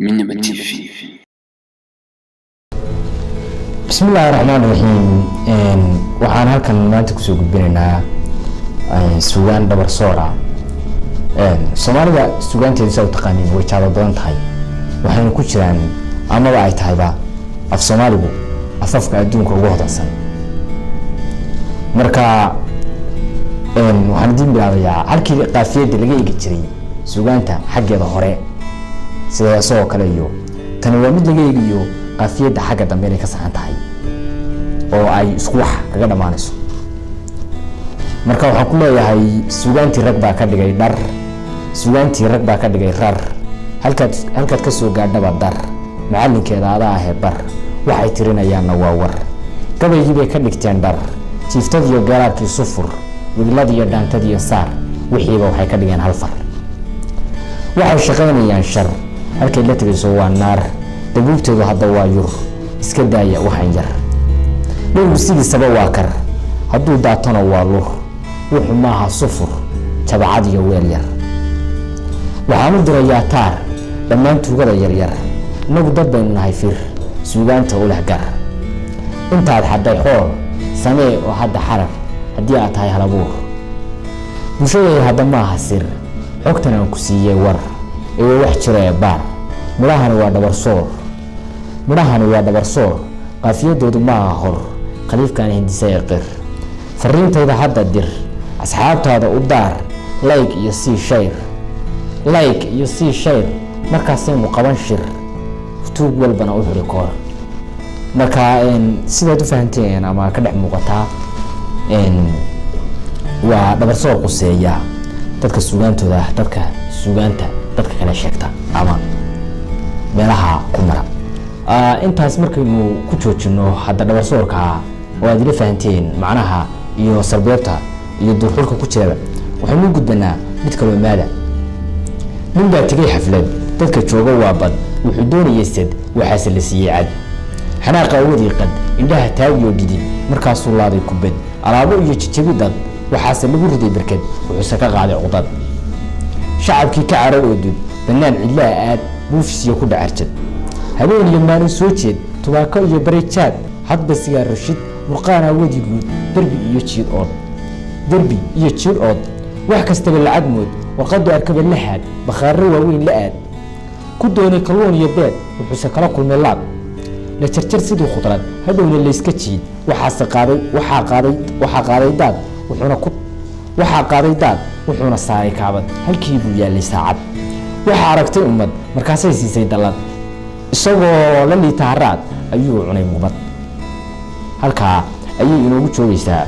من TV. بسم الله الرحمن الرحيم. waxaan halkan maanta kusoo gudbinaynaa suugaan dabar soora. Soomaalida suugaanteeda soo taqaaniin way taalo badan tahay. waxayna ku jiraan amaba ay tahayba af Soomaaligu afafka adduunka ugu hodansan. Marka waxaan idin bilaabayaa halkii qaafiyada laga eegi jiray suugaanta xaggeeda hore sida soo kale iyo tan waa mid laga eegiyo qaafiyada xagga dambe inay ka saxan tahay oo ay isku wax kaga dhamaanayso. Marka waxaan ku leeyahay suugaantii rag baa ka dhigay dhar, suugaantii rag baa ka dhigay rar, halkaad ka soo gaadhaba dar, macalinkeeda adaa ah bar, waxay tirinayaanna waa war, gabaygii bay ka dhigteen dhar, jiiftad iyo garaarkii sufur, wiilad iyo dhaantad iyo saar, wixiiba waxay ka dhigeen hal far. waxay shaqaynayaan shar, halkay la tegayso waa naar, dabuubteedu hadda waa yur, iska daaya waxaan yar. dhowr sidiisaba waa kar, hadduu daatona waa lur, wuxuu maaha sufur, jabacad iyo weel yar. waxaan u dirayaa taar dhammaan tuugada yaryar, inagu dad baynu nahay fir, suugaanta u leh gar. intaad xadday xool samee oo hadda xarar, haddii aad tahay halabuur. bulshadayda hadda maaha sir, xogtan aan ku siiyey war, ee wax jira ee baar. midhahani waa dhabar soor, qaafiyadoodu maaha hor, khaliifkan hindisa ee qir. fariintayda hadda dir, asxaabtaada u daar, like iyo sii shayr, markaasaynu qaban shir, tuug walbana u xiri koor. marka sidaad u fahanteen ama ka dhex muuqataa waa dhabar soor quseeya dadka suugaantooda, dadka suugaanta dadka kale sheegta ama meelaha ku mara. intaas markaynu ku joojino hadda dhabar soorka oo aad ila fahanteen macnaha iyo sarbeebta iyo durxulka ku jira, waxaynu gudbanaa mid kale oo maada. nin baa tegay xaflad, dadka jooga waa bad, wuxuu doonayay sad, waxaase la siiyey cad. xanaaqa awadii qad, indhaha taagiyo dhidid, markaasuu laaday kubad, alaabo iyo jijabi dad, waxaase lagu riday barkad, wuxuuse ka qaaday cudad. shacabkii ka carow oo dud, bannaan cidlaha aad, buufis iyo ku dhacarjad. habeen iyo maalin soo jeed, tubaako iyo barejaad, hadba sigaa rashid, murqaan awadii guud, derbi iyo jiir ood, wax kastaba lacag mood, warqadu arkaba lahaad, bakhaarro waaweyn la aad. ku doonay kalluun iyo beed, wuxuuse kala kulmay laab, la jarjar sidii khudrad, hadhowna layska jiid, waxaa qaaday daad, wuxuuna saaray kaabad, halkii buu yaallay saacad. waxaa aragtay ummad, markaasay siisay dallad, isagoo la liita haraad ayuu cunay muqbad. halkaa ayay inoogu joogaysaa.